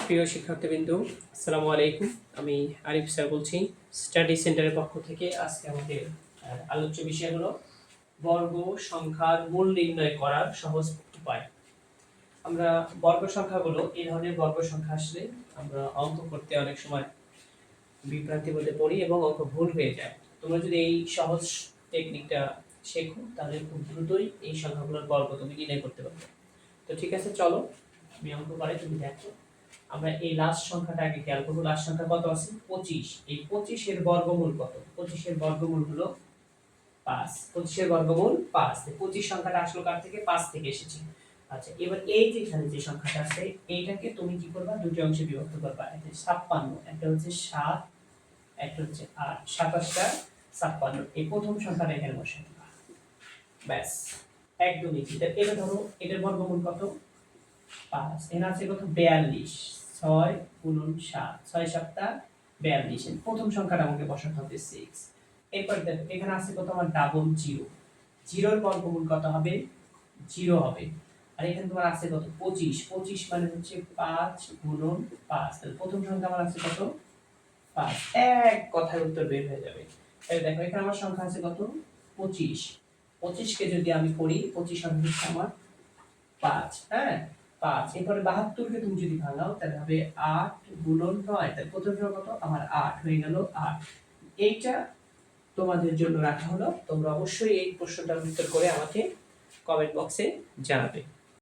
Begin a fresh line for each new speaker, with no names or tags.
প্রিয় শিক্ষার্থীবৃন্দ, আসসালামু আলাইকুম। আমি আরিফ স্যার বলছি স্টাডি সেন্টারের পক্ষ থেকে। আজকে আমাদের আলোচ্য বিষয় হলো বর্গ সংখ্যার মূল নির্ণয় করার সহজ উপায়। আমরা বর্গ সংখ্যাগুলো, এই ধরনের বর্গ সংখ্যা আসলে আমরা অঙ্ক করতে অনেক সময় বিভ্রান্তির মধ্যে পড়ি এবং অঙ্ক ভুল হয়ে যায়। তোমরা যদি এই সহজ টেকনিকটা শেখো তাহলে খুব দ্রুতই এই সংখ্যাগুলোর বর্গ তুমি নির্ণয় করতে পারবে। তো ঠিক আছে, চলো আমি অঙ্ক করে তুমি দেখো। আমরা এই লাস্ট সংখ্যাটা আগে খেয়াল করব। লাস্ট সংখ্যা কত আছে? 25। এই 25 এর বর্গমূল কত? 25 এর বর্গমূল হলো 5। 25 এর বর্গমূল 5। 25 সংখ্যাটা আসলে কার থেকে? 5 থেকে এসেছে। আচ্ছা, এবার এই যে এখানে যে সংখ্যাটা আছে এইটাকে তুমি কি করবা? দুটো অংশে বিভক্ত করবা। এটা 56, একটা হচ্ছে 7, একটা হচ্ছে 8। 27 টা 56। এই প্রথম সংখ্যাটা এখানে বসাই দিবা। ব্যাস, একদম ইজি। এটা ধরো, এটার বর্গমূল কত? 5। এর আছে কত? 42। 6 গুণন 7, 6 7 42। প্রথম সংখ্যাটা আমাকে বসাতে হবে 6। এরপর দেখো এখানে আছে কত? আমার ডাবল জিরো। জিরোর বর্গমূল কত হবে? 0 হবে। আর এখানে তোমার আছে কত? 25। 25 মানে হচ্ছে 5 গুণন 5। তাহলে প্রথম সংখ্যা আমার আছে কত? 5। এক কথায় উত্তর বের হয়ে যাবে। এই দেখো এখানে আমার সংখ্যা আছে কত? 25। 25 কে যদি আমি করি, 25 সংখ্যা হচ্ছে আমার 5। হ্যাঁ, 5। এরপরে 72 কে তুমি যদি ভাঙাও তাহলে হবে 8 গুণন 9। তাহলে প্রথম সংখ্যা কত? আমার 8 হয়ে গেল 8। এইটা তোমাদের জন্য রাখা হলো। তোমরা অবশ্যই এই প্রশ্নটার উত্তর করে আমাকে কমেন্ট বক্সে জানাবে।